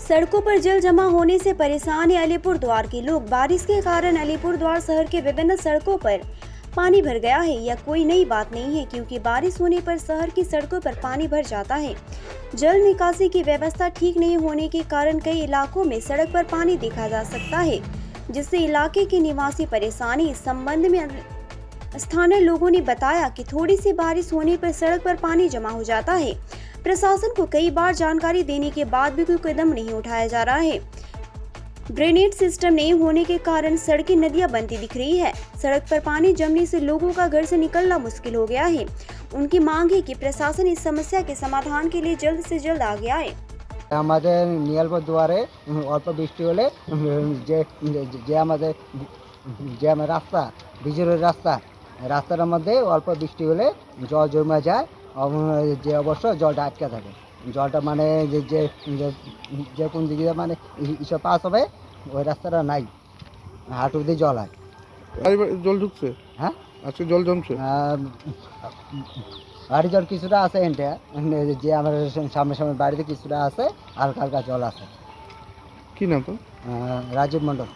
सड़कों पर जल जमा होने से परेशान है अलीपुरद्वार के लोग। बारिश के कारण अलीपुरद्वार शहर के विभिन्न सड़कों पर पानी भर गया है। यह कोई नई बात नहीं है, क्योंकि बारिश होने पर शहर की सड़कों पर पानी भर जाता है। जल निकासी की व्यवस्था ठीक नहीं होने के कारण कई इलाकों में सड़क पर पानी देखा जा सकता है, जिससे इलाके के निवासी परेशानी। इस संबंध में स्थानीय लोगों ने बताया कि थोड़ी सी बारिश होने पर सड़क पर पानी जमा हो जाता है। प्रशासन को कई बार जानकारी देने के बाद भी कोई कदम नहीं उठाया जा रहा है। ड्रेनेज सिस्टम नहीं होने के कारण सड़कें नदियां बनती दिख रही है। सड़क पर पानी जमने से लोगों का घर से निकलना मुश्किल हो गया है। उनकी मांग है कि प्रशासन इस समस्या के समाधान के लिए जल्द से जल्द आगे आए। আমাদের নিয়ালপুর দুয়ারে অল্প বৃষ্টি হলে যে যে আমাদের যে আমার রাস্তা বিজুরের রাস্তার মধ্যে অল্প বৃষ্টি হলে জল জমে যায়, যে অবশ্য জলটা আটকে থাকে। জলটা মানে যে যে যে কোন দিকে মানে এসব পাস হবে ওই রাস্তাটা নাই, হাঁটু দিয়ে জল হয়। জল ঢুকছে? হ্যাঁ, আজকে জল জমছে? বাড়ি জল কিছুটা আছে, এটা যে আমার সামনে বাড়িতে কিছুটা আছে, হালকা হালকা জল আছে। কি নাম তো? রাজীব মণ্ডল।